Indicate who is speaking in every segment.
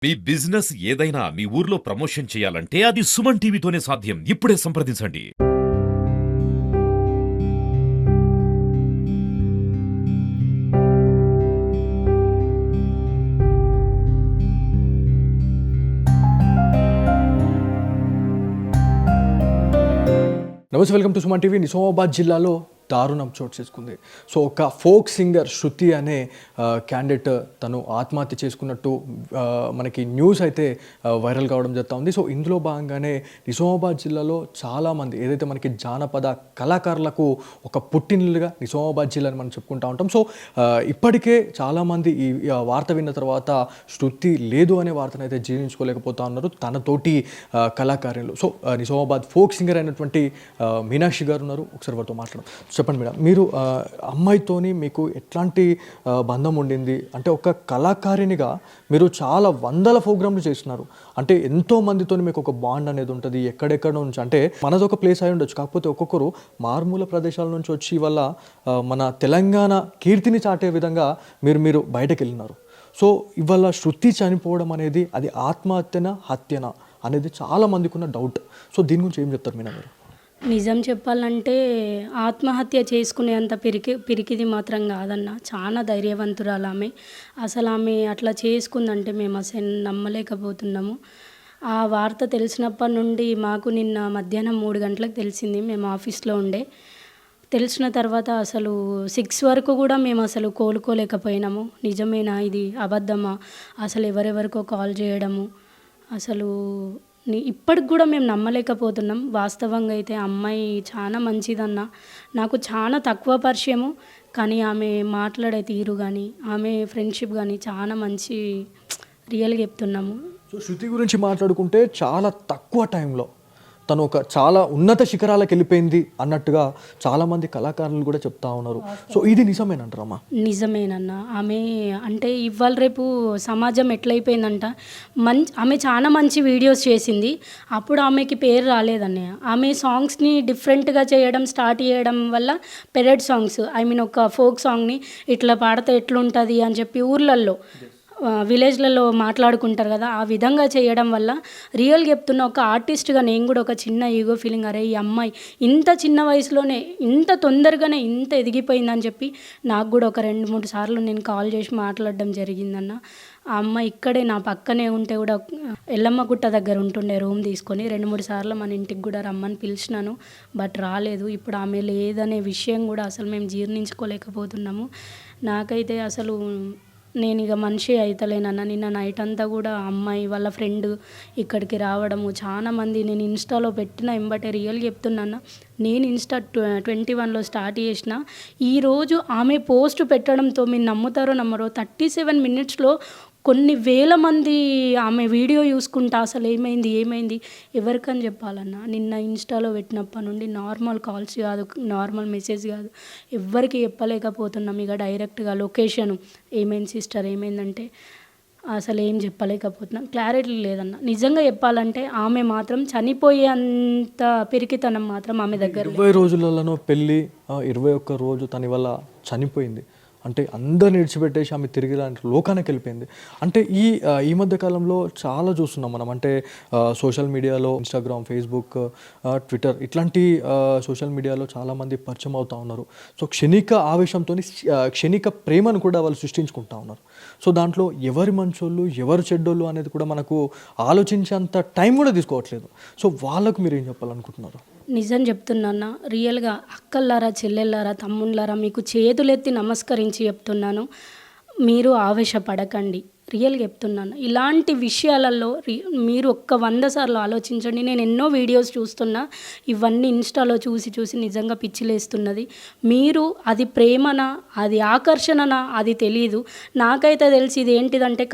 Speaker 1: మీ business ఏదైనా మీ ఊర్లో promotion చేయాలంటే అది సుమన్ టీవీతోనే సాధ్యం. ఇప్పుడే సంప్రదించండి.
Speaker 2: నమస్తే, welcome to Suman TV. Nizamabad జిల్లాలో దారుణం చోటు చేసుకుంది. సో ఒక ఫోక్ సింగర్ శృతి అనే క్యాండిడేట్ తను ఆత్మహత్య చేసుకున్నట్టు మనకి న్యూస్ అయితే వైరల్ కావడం జరుగుతూ ఉంది. సో ఇందులో భాగంగానే నిజామాబాద్ జిల్లాలో చాలామంది ఏదైతే మనకి జానపద కళాకారులకు ఒక పుట్టినలుగా నిజామాబాద్ జిల్లాని మనం చెప్పుకుంటూ ఉంటాం. సో ఇప్పటికే చాలామంది ఈ వార్త విన్న తర్వాత శృతి లేదు అనే వార్తను అయితే జీర్ణించుకోలేకపోతా ఉన్నారు తనతోటి కళాకారులు. సో నిజామాబాద్ ఫోక్ సింగర్ అయినటువంటి మీనాక్షి గారు ఉన్నారు. ఒకసారి వారితో మాట్లాడడం. చెప్పండి మేడం, మీరు అమ్మాయితోని మీకు ఎట్లాంటి బంధం ఉండింది? అంటే ఒక కళాకారినిగా మీరు చాలా వందల ప్రోగ్రాంలు చేస్తున్నారు, అంటే ఎంతో మందితో మీకు ఒక బాండ్ అనేది ఉంటుంది. ఎక్కడెక్కడ నుంచి అంటే మనదొక ప్లేస్ అయి ఉండొచ్చు, కాకపోతే ఒక్కొక్కరు మారుమూల ప్రదేశాల నుంచి వచ్చి వల్ల మన తెలంగాణ కీర్తిని చాటే విధంగా మీరు బయటకు వెళ్ళినారు. సో ఇవాళ శృతి చనిపోవడం అనేది అది ఆత్మహత్యనా హత్యనా అనేది చాలా మందికి ఉన్న డౌట్. సో దీని గురించి ఏం చెప్తారు మీనా గారు?
Speaker 3: నిజం చెప్పాలంటే ఆత్మహత్య చేసుకునేంత పిరికిది మాత్రం కాదన్న. చాలా ధైర్యవంతురాలు ఆమె. అసలు ఆమె అట్లా చేసుకుందంటే మేము అసలు నమ్మలేకపోతున్నాము. ఆ వార్త తెలిసినప్పటి నుండి మాకు నిన్న మధ్యాహ్నం 3 గంటలకు తెలిసింది. మేము ఆఫీస్లో ఉండే. తెలిసిన తర్వాత అసలు 6 వరకు కూడా మేము అసలు కోలుకోలేకపోయినాము. నిజమేనా, ఇది అబద్ధమా, అసలు ఎవరెవరికో కాల్ చేయడము, అసలు ఇప్పటికి కూడా మేము నమ్మలేకపోతున్నాం. వాస్తవంగా అయితే అమ్మాయి చాలా మంచిదన్న. నాకు చాలా తక్కువ పరిచయము, కానీ ఆమె మాట్లాడే తీరు కానీ ఆమె ఫ్రెండ్షిప్ కానీ చాలా మంచి. రియల్గా చెప్తున్నాము.
Speaker 2: సో శృతి గురించి మాట్లాడుకుంటే చాలా తక్కువ టైంలో తను ఒక చాలా ఉన్నత శిఖరాలకు వెళ్ళిపోయింది అన్నట్టుగా చాలామంది కళాకారులు కూడా చెప్తా ఉన్నారు. సో ఇది నిజమేనంటారమ్మా?
Speaker 3: నిజమేనన్న. ఆమె అంటే ఇవాళ రేపు సమాజం ఎట్లయిపోయిందంట, ఆమె చాలా మంచి వీడియోస్ చేసింది. అప్పుడు ఆమెకి పేరు రాలేదన్నయ్య. ఆమె సాంగ్స్ని డిఫరెంట్గా చేయడం స్టార్ట్ చేయడం వల్ల పెరడ్ సాంగ్స్, ఒక ఫోక్ సాంగ్ని ఇట్లా పాడితే ఎట్లుంటుంది అని చెప్పి ఊర్లల్లో విలేజ్లలో మాట్లాడుకుంటారు కదా, ఆ విధంగా చేయడం వల్ల రియల్గా చెప్తున్న ఒక ఆర్టిస్ట్గా నేను కూడా ఒక చిన్న ఈగో ఫీలింగ్, అరే ఈ అమ్మాయి ఇంత చిన్న వయసులోనే ఇంత తొందరగానే ఇంత ఎదిగిపోయిందని చెప్పి నాకు కూడా ఒక 2-3 సార్లు నేను కాల్ చేసి మాట్లాడడం జరిగిందన్న. ఆ అమ్మాయి ఇక్కడే నా పక్కనే ఉంటే కూడా ఎల్లమ్మ గుట్ట దగ్గర ఉంటుండే రూమ్ తీసుకొని 2-3 సార్లు మన ఇంటికి కూడా రమ్మని పిలిచినాను, బట్ రాలేదు. ఇప్పుడు ఆమె లేదనే విషయం కూడా అసలు మేము జీర్ణించుకోలేకపోతున్నాము. నాకైతే అసలు నేను ఇక మనిషి అవుతలేనన్న. నిన్న నైట్ అంతా కూడా అమ్మాయి వాళ్ళ ఫ్రెండ్ ఇక్కడికి రావడము చాలా మంది. నేను ఇన్స్టాలో పెట్టిన ఎంబటే రియల్ చెప్తున్నాను, నేను ఇన్స్టా 21లో స్టార్ట్ చేసిన. ఈరోజు ఆమె పోస్ట్ పెట్టడంతో మీరు నమ్ముతారో నమ్మరో 37 మినిట్స్లో కొన్ని వేల మంది ఆమె వీడియో చూసుకుంటా అసలు ఏమైంది ఎవరికని చెప్పాలన్నా. నిన్న ఇన్స్టాలో పెట్టినప్పటి నుండి నార్మల్ కాల్స్ కాదు, నార్మల్ మెసేజ్ కాదు, ఎవ్వరికి చెప్పలేకపోతున్నాం. ఇక డైరెక్ట్గా లొకేషను ఏమైంది సిస్టర్ ఏమైందంటే అసలు ఏం చెప్పలేకపోతున్నాం. క్లారిటీ లేదన్న. నిజంగా చెప్పాలంటే ఆమె మాత్రం చనిపోయేంత పిరికితనం మాత్రం ఆమె దగ్గర.
Speaker 2: 20 రోజులలోనో పెళ్ళి, 21 రోజు తన వల్ల చనిపోయింది అంటే అందరిని విడిచిపెట్టేసి ఆమె తిరిగి లోకానికి వెళ్ళిపోయింది. అంటే ఈ మధ్య కాలంలో చాలా చూస్తున్నాం మనం. అంటే సోషల్ మీడియాలో ఇన్స్టాగ్రామ్, ఫేస్బుక్, ట్విట్టర్ ఇట్లాంటి సోషల్ మీడియాలో చాలామంది పరిచయం అవుతూ ఉన్నారు. సో క్షణిక ఆవేశంతో క్షణిక ప్రేమను కూడా వాళ్ళు సృష్టించుకుంటూ ఉన్నారు. సో దాంట్లో ఎవరి మంచోళ్ళు ఎవరు చెడ్డోళ్ళు అనేది కూడా మనకు ఆలోచించేంత టైం కూడా తీసుకోవట్లేదు. సో వాళ్ళకు మీరు ఏం చెప్పాలనుకుంటున్నారు?
Speaker 3: నిజం చెప్తున్నాను, రియల్గా అక్కల్లారా చెల్లెళ్ళారా తమ్ముళ్ళారా మీకు చేతులెత్తి నమస్కరించి చెప్తున్నాను, మీరు ఆవేశపడకండి. రియల్గా చెప్తున్నాను, ఇలాంటి విషయాలలో మీరు ఒక్క 100 సార్లు ఆలోచించండి. నేను ఎన్నో వీడియోస్ చూస్తున్నా, ఇవన్నీ ఇన్స్టాలో చూసి నిజంగా పిచ్చిలేస్తున్నది. మీరు అది ప్రేమనా అది ఆకర్షణనా అది తెలీదు. నాకైతే తెలిసి ఇది ఏంటిదంటే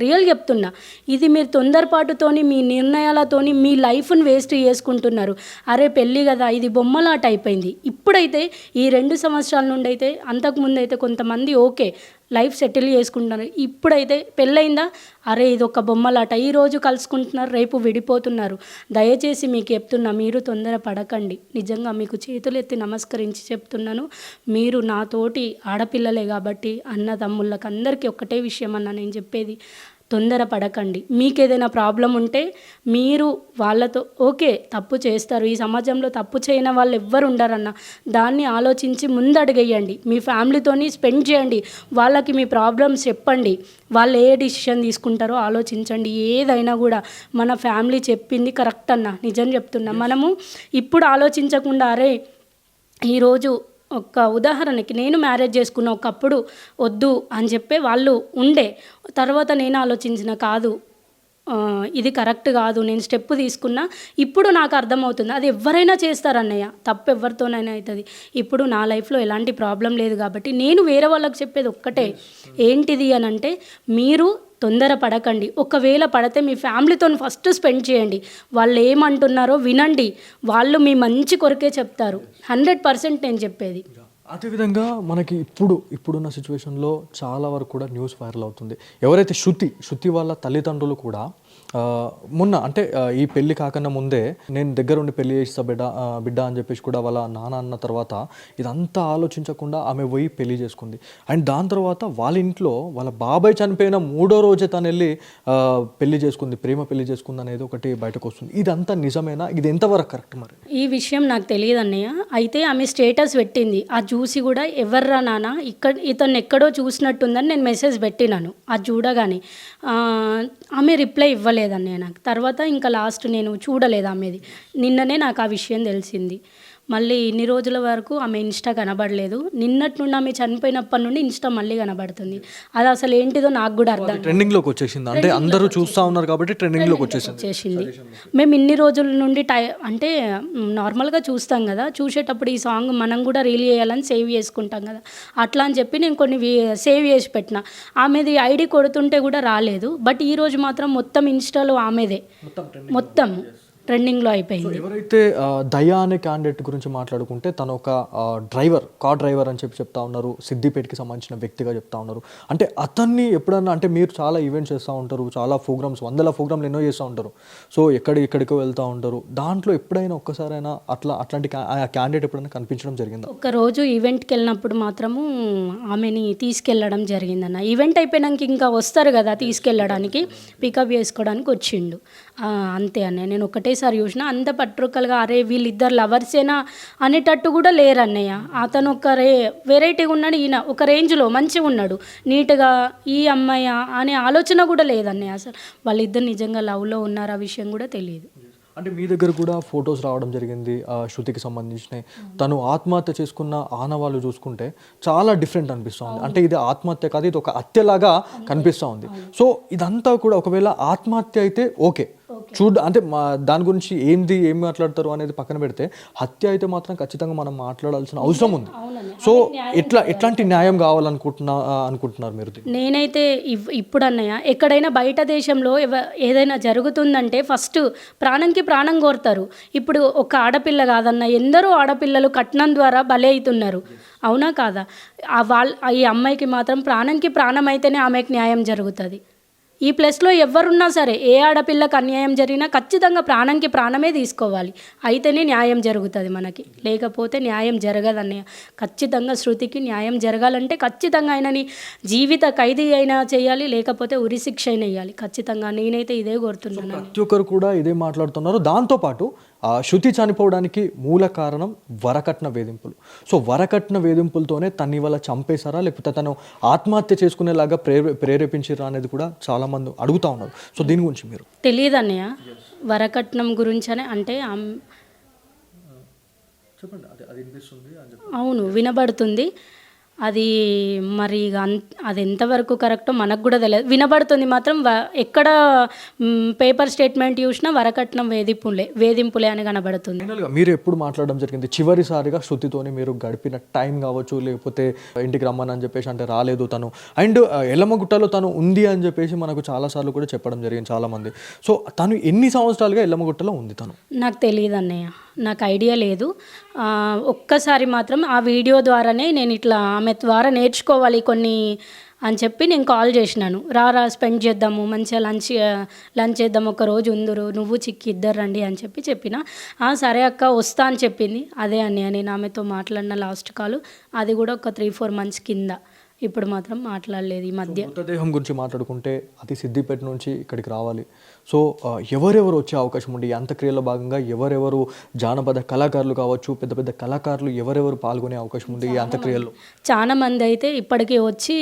Speaker 3: రియల్ చెప్తున్నా, ఇది మీరు తొందరపాటుతోని మీ నిర్ణయాలతోని మీ లైఫ్ని వేస్ట్ చేసుకుంటున్నారు. అరే పెళ్ళి కదా, ఇది బొమ్మలాట అయిపోయింది. ఇప్పుడైతే ఈ 2 సంవత్సరాల నుండి అయితే, అంతకుముందు అయితే కొంతమంది ఓకే లైఫ్ సెటిల్ చేసుకుంటున్నారు. ఇప్పుడైతే పెళ్ళయిందా, అరే ఇది ఒక బొమ్మలాట, ఈరోజు కలుసుకుంటున్నారు రేపు విడిపోతున్నారు. దయచేసి మీకు చెప్తున్నా, మీరు తొందర పడకండి. నిజంగా మీకు చేతులెత్తి నమస్కరించి చెప్తున్నాను. మీరు నాతోటి ఆడపిల్లలే కాబట్టి అన్నదమ్ముళ్ళకి అందరికీ ఒక్కటే విషయం అన్న నేను చెప్పేది, తొందర పడకండి. మీకు ఏదైనా ప్రాబ్లం ఉంటే మీరు వాళ్ళతో ఓకే తప్పు చేస్తారు, ఈ సమాజంలో తప్పు చేయని వాళ్ళు ఎవ్వరు ఉండరన్న దాన్ని ఆలోచించి ముందడుగేయండి. మీ ఫ్యామిలీతోని స్పెండ్ చేయండి, వాళ్ళకి మీ ప్రాబ్లమ్స్ చెప్పండి, వాళ్ళు ఏ డిసిషన్ తీసుకుంటారో ఆలోచించండి. ఏదైనా కూడా మన ఫ్యామిలీ చెప్పింది కరెక్ట్ అన్న, నిజం చెప్తున్నా. మనము ఇప్పుడు ఆలోచించకుండా అరే ఈరోజు ఒక ఉదాహరణకి నేను మ్యారేజ్ చేసుకున్న ఒకప్పుడు వద్దు అని చెప్పే వాళ్ళు ఉండే, తర్వాత నేను ఆలోచించిన కాదు ఇది కరెక్ట్ కాదు, నేను స్టెప్ తీసుకున్నా, ఇప్పుడు నాకు అర్థమవుతుంది. అది ఎవరైనా చేస్తారన్నయ్య, తప్పు ఎవరితోనైనా అవుతుంది. ఇప్పుడు నా లైఫ్లో ఎలాంటి ప్రాబ్లం లేదు కాబట్టి నేను వేరే వాళ్ళకి చెప్పేది ఒక్కటే, ఏంటిది అని అంటే మీరు తొందర పడకండి. ఒకవేళ పడితే మీ ఫ్యామిలీతో ఫస్ట్ స్పెండ్ చేయండి, వాళ్ళు ఏమంటున్నారో వినండి, వాళ్ళు మీ మంచి కొరకే చెప్తారు. 100% నేను చెప్పేది.
Speaker 2: అదేవిధంగా మనకి ఇప్పుడున్న సిచ్యువేషన్లో చాలా వరకు కూడా న్యూస్ వైరల్ అవుతుంది. ఎవరైతే శృతి వాళ్ళ తల్లిదండ్రులు కూడా మొన్న అంటే ఈ పెళ్లి కాకన్నా ముందే నేను దగ్గరుండి పెళ్లి చేస్తా బిడ్డ అని చెప్పేసి కూడా వాళ్ళ నాన్న అన్న తర్వాత ఇదంతా ఆలోచించకుండా ఆమె పోయి పెళ్లి చేసుకుంది. అండ్ దాని తర్వాత వాళ్ళ ఇంట్లో వాళ్ళ బాబాయ్ చనిపోయిన 3వ రోజే తను వెళ్ళి పెళ్లి చేసుకుంది, ప్రేమ పెళ్లి చేసుకుంది అనేది ఒకటి బయటకు వస్తుంది. ఇదంతా నిజమేనా? ఇది ఎంతవరకు కరెక్ట్? మరి
Speaker 3: ఈ విషయం నాకు తెలియదు అన్నయ్య. అయితే ఆమె స్టేటస్ పెట్టింది, అది చూసి కూడా ఎవర్రా నాన్న ఇతను ఎక్కడో చూసినట్టుందని నేను మెసేజ్ పెట్టినాను. అది చూడగానే ఆమె రిప్లై ఇవ్వలేదన్నయ్య నాకు. తర్వాత ఇంకా లాస్ట్ నేను చూడలేదు ఆమెది, నిన్ననే నాకు ఆ విషయం తెలిసింది. మళ్ళీ ఇన్ని రోజుల వరకు ఆమె ఇన్స్టా కనబడలేదు. నిన్నటి నుండి ఆమె చనిపోయినప్పటి నుండి ఇన్స్టా మళ్ళీ కనబడుతుంది. అది అసలు ఏంటిదో నాకు కూడా అర్థం.
Speaker 2: ట్రెండింగ్లోకి వచ్చేసింది, అంటే అందరూ చూస్తూ ఉన్నారు కాబట్టి ట్రెండింగ్లోకి వచ్చేసింది.
Speaker 3: మేము ఇన్ని రోజుల నుండి అంటే నార్మల్గా చూస్తాం కదా, చూసేటప్పుడు ఈ సాంగ్ మనం కూడా రీల్ చేయాలని సేవ్ చేసుకుంటాం కదా, అట్లా అని చెప్పి నేను కొన్ని సేవ్ చేసి పెట్టిన. ఆమెది ఐడి కొడుతుంటే కూడా రాలేదు. బట్ ఈరోజు మాత్రం మొత్తం ఇన్స్టాలో ఆమెదే మొత్తం ట్రెండింగ్లో అయిపోయింది.
Speaker 2: ఎవరైతే దయా అనే క్యాండిడేట్ గురించి మాట్లాడుకుంటే తను ఒక కార్ డ్రైవర్ అని చెప్తా ఉన్నారు, సిద్దిపేటకి సంబంధించిన వ్యక్తిగా చెప్తా ఉన్నారు. అంటే అతన్ని ఎప్పుడన్నా అంటే మీరు చాలా ఈవెంట్స్ చేస్తూ ఉంటారు, చాలా ప్రోగ్రామ్స్, 100 ప్రోగ్రాంలు ఎన్నో చేస్తూ ఉంటారు, సో ఎక్కడికో వెళ్తూ ఉంటారు. దాంట్లో ఎప్పుడైనా ఒక్కసారైనా అట్లాంటి క్యాండిడేట్ ఎప్పుడైనా కనిపించడం జరిగిందా?
Speaker 3: ఒకరోజు ఈవెంట్కి వెళ్ళినప్పుడు మాత్రము ఆమెని తీసుకెళ్ళడం జరిగిందన్న. ఈవెంట్ అయిపోయినాక ఇంకా వస్తారు కదా తీసుకెళ్ళడానికి, పికప్ చేసుకోవడానికి వచ్చిండు అంతే అన్నయ్య. నేను ఒకటేసారి చూసిన, అంత పట్రుకలుగా అరే వీళ్ళిద్దరు లవర్సేనా అనేటట్టు కూడా లేరు అన్నయ్య. అతను ఒక వెరైటీగా ఉన్నాడు, ఈయన ఒక రేంజ్లో మంచిగా ఉన్నాడు, నీట్గా ఈ అమ్మాయి అనే ఆలోచన కూడా లేదన్నయ్య. అసలు వాళ్ళిద్దరు నిజంగా లవ్లో ఉన్నారు ఆ విషయం కూడా తెలియదు.
Speaker 2: అంటే మీ దగ్గర కూడా ఫొటోస్ రావడం జరిగింది శృతికి సంబంధించినవి. తను ఆత్మహత్య చేసుకున్న ఆనవాళ్ళు చూసుకుంటే చాలా డిఫరెంట్ అనిపిస్తూ ఉంది. అంటే ఇది ఆత్మహత్య కాదు, ఇది ఒక హత్యలాగా కనిపిస్తూ ఉంది. సో ఇదంతా కూడా ఒకవేళ ఆత్మహత్య అయితే ఓకే, అంటే దాని గురించి ఏం మాట్లాడతారు అనేది పక్కన పెడితే, హత్య అయితే మాత్రం ఖచ్చితంగా మనం మాట్లాడాల్సిన అవసరం ఉంది. సో ఎట్లాంటి న్యాయం కావాలనుకుంటున్నారు మీరు?
Speaker 3: నేనైతే ఇప్పుడు అన్నయ్య, ఎక్కడైనా బయట దేశంలో ఏదైనా జరుగుతుందంటే ఫస్ట్ ప్రాణంకి ప్రాణం కోరుతారు. ఇప్పుడు ఒక ఆడపిల్ల కాదన్న, ఎందరో ఆడపిల్లలు కట్నం ద్వారా బలి అవుతున్నారు, అవునా కాదా? ఈ అమ్మాయికి మాత్రం ప్రాణంకి ప్రాణం అయితేనే ఆమెకి న్యాయం జరుగుతుంది. ఈ ప్లస్లో ఎవరున్నా సరే, ఏ ఆడపిల్లకి అన్యాయం జరిగినా ఖచ్చితంగా ప్రాణంకి ప్రాణమే తీసుకోవాలి, అయితేనే న్యాయం జరుగుతుంది మనకి, లేకపోతే న్యాయం జరగదన్నయ్య. ఖచ్చితంగా శృతికి న్యాయం జరగాలంటే ఖచ్చితంగా ఆయనని జీవిత ఖైదీ అయినా చేయాలి, లేకపోతే ఉరిశిక్ష అయినా వేయాలి. ఖచ్చితంగా నేనైతే ఇదే కోరుతున్నాను.
Speaker 2: ప్రతి ఒక్కరు కూడా ఇదే మాట్లాడుతున్నారు. దాంతోపాటు శృతి చనిపోవడానికి మూల కారణం వరకట్న వేధింపులు. సో వరకట్న వేధింపులతోనే తను ఇవాళ చంపేశారా, లేకపోతే తను ఆత్మహత్య చేసుకునేలాగా ప్రేరేపించారా అనేది కూడా చాలా మంది అడుగుతూ ఉన్నారు. సో దీని గురించి మీరు?
Speaker 3: తెలియదు అన్నయ్య, వరకట్నం గురించి అంటే అవును వినబడుతుంది. అది మరి అది ఎంతవరకు కరెక్టో మనకు కూడా తెలియదు. వినబడుతుంది మాత్రం, ఎక్కడ పేపర్ స్టేట్మెంట్ చూసినా వరకట్నం వేధింపులే అని కనబడుతుంది.
Speaker 2: మీరు ఎప్పుడు మాట్లాడడం జరిగింది చివరిసారిగా శృతితోని? మీరు గడిపిన టైం కావచ్చు, లేకపోతే ఇంటికి రమ్మని చెప్పేసి అంటే రాలేదు తను, అండ్ ఎల్లమ్మగుట్టలో తను ఉంది అని చెప్పేసి మనకు చాలాసార్లు కూడా చెప్పడం జరిగింది చాలామంది. సో తను ఎన్ని సంవత్సరాలుగా ఎల్లమ్మగుట్టలో ఉంది? తను నాకు
Speaker 3: తెలియదు అన్నయ్య, నాకు ఐడియా లేదు. ఒక్కసారి మాత్రం ఆ వీడియో ద్వారానే నేను ఇట్లా ఆమె ద్వారా నేర్చుకోవాలి కొన్ని అని చెప్పి నేను కాల్ చేసినాను. రా స్పెండ్ చేద్దాము, మంచిగా లంచ్ చేద్దాం, ఒక రోజు ఉందురు, నువ్వు చిక్కి ఇద్దరు రండి అని చెప్పిన. సరే అక్క వస్తా అని చెప్పింది. అదే అన్నయ్య నేను ఆమెతో మాట్లాడిన లాస్ట్ కాల్, అది కూడా ఒక 3-4 months కింద. ఇప్పుడు మాత్రం మాట్లాడలేదు ఈ మధ్య.
Speaker 2: మృతదేహం గురించి మాట్లాడుకుంటే అది సిద్దిపేట నుంచి ఇక్కడికి రావాలి. సో ఎవరెవరు వచ్చే అవకాశం ఉంది? ఈ అంత్యక్రియలో భాగంగా ఎవరెవరు జానపద కళాకారులు కావచ్చు, పెద్ద పెద్ద కళాకారులు ఎవరెవరు పాల్గొనే అవకాశం ఉంది ఈ అంత్యక్రియల్లో?
Speaker 3: చాలా మంది అయితే ఇప్పటికీ వచ్చి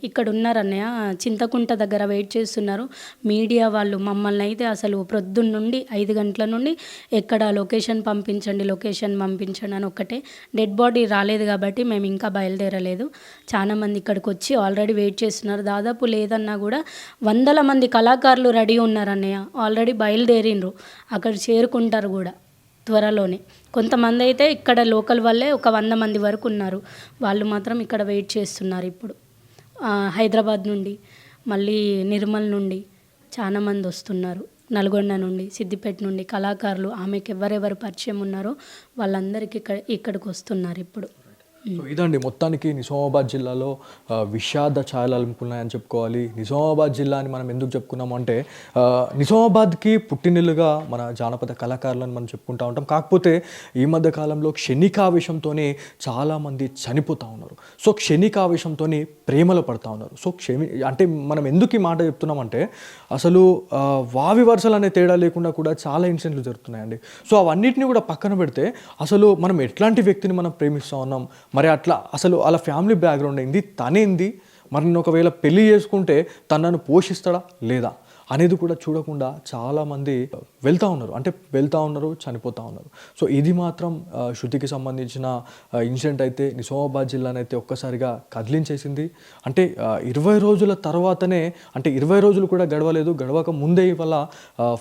Speaker 3: ఇక్కడ ఉన్నారన్నయ్య, చింతకుంట దగ్గర వెయిట్ చేస్తున్నారు. మీడియా వాళ్ళు మమ్మల్ని అయితే అసలు ప్రొద్దున్న నుండి 5 గంటల నుండి ఎక్కడ లొకేషన్ పంపించండి అని ఒక్కటే. డెడ్ బాడీ రాలేదు కాబట్టి మేము ఇంకా బయలుదేరలేదు. చాలా మంది ఇక్కడికి వచ్చి ఆల్రెడీ వెయిట్ చేస్తున్నారు. దాదాపు లేదన్నా కూడా 100 మంది కళాకారులు రెడీ ఉన్నారన్నయ్య, ఆల్రెడీ బయలుదేరిండ్రు, అక్కడ చేరుకుంటారు కూడా త్వరలోనే. కొంతమంది అయితే ఇక్కడ లోకల్ వాళ్ళే ఒక 100 మంది వరకు ఉన్నారు, వాళ్ళు మాత్రం ఇక్కడ వెయిట్ చేస్తున్నారు. ఇప్పుడు హైదరాబాద్ నుండి, మళ్ళీ నిర్మల్ నుండి చాలా మంది వస్తున్నారు, నల్గొండ నుండి, సిద్దిపేట నుండి కళాకారులు. ఆమెకి ఎవరెవరు పరిచయం ఉన్నారో వాళ్ళందరికీ ఇక్కడికి వస్తున్నారు ఇప్పుడు.
Speaker 2: సో ఇదండి మొత్తానికి నిజామాబాద్ జిల్లాలో విషాద ఛాయలు అలుముకున్నాయని చెప్పుకోవాలి. నిజామాబాద్ జిల్లా అని మనం ఎందుకు చెప్పుకున్నాము అంటే నిజామాబాద్కి పుట్టినిల్లుగా మన జానపద కళాకారులను మనం చెప్పుకుంటూ ఉంటాం. కాకపోతే ఈ మధ్య కాలంలో క్షణికావేశంతోనే చాలామంది చనిపోతూ ఉన్నారు. సో క్షణికావేశంతో ప్రేమలో పడుతూ ఉన్నారు. సో అంటే మనం ఎందుకు ఈ మాట చెప్తున్నామంటే అసలు వావి వరుసలు అనే తేడా లేకుండా కూడా చాలా ఇన్సిడెంట్లు జరుగుతున్నాయండి. సో అవన్నిటిని కూడా పక్కన పెడితే అసలు మనం ఎట్లాంటి వ్యక్తిని మనం ప్రేమిస్తూ ఉన్నాం, మరి అట్లా అసలు వాళ్ళ ఫ్యామిలీ బ్యాక్గ్రౌండ్ ఏంది, తనేంది, మరి నేను ఒకవేళ పెళ్లి చేసుకుంటే తనను పోషిస్తాడా లేదా అనేది కూడా చూడకుండా చాలామంది వెళ్తూ ఉన్నారు, చనిపోతూ ఉన్నారు. సో ఇది మాత్రం శృతికి సంబంధించిన ఇన్సిడెంట్ అయితే నిజామాబాద్ జిల్లానైతే ఒక్కసారిగా కదిలించేసింది. అంటే 20 రోజుల తర్వాతనే, అంటే 20 రోజులు కూడా గడవక ముందే ఇవాళ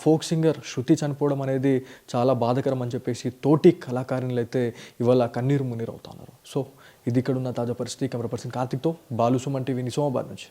Speaker 2: ఫోక్ సింగర్ శృతి చనిపోవడం అనేది చాలా బాధాకరం అని చెప్పేసి తోటి కళాకారులు అయితే ఇవాళ కన్నీరు మున్నీరు అవుతున్నారు. సో ఇది ఇక్కడ ఉన్న తాజా పరిస్థితి. కెమెరా పర్సన్ కార్తిక్తో బాలు, సుమన్ టీవీ, నిజామాబాద్ నుంచి.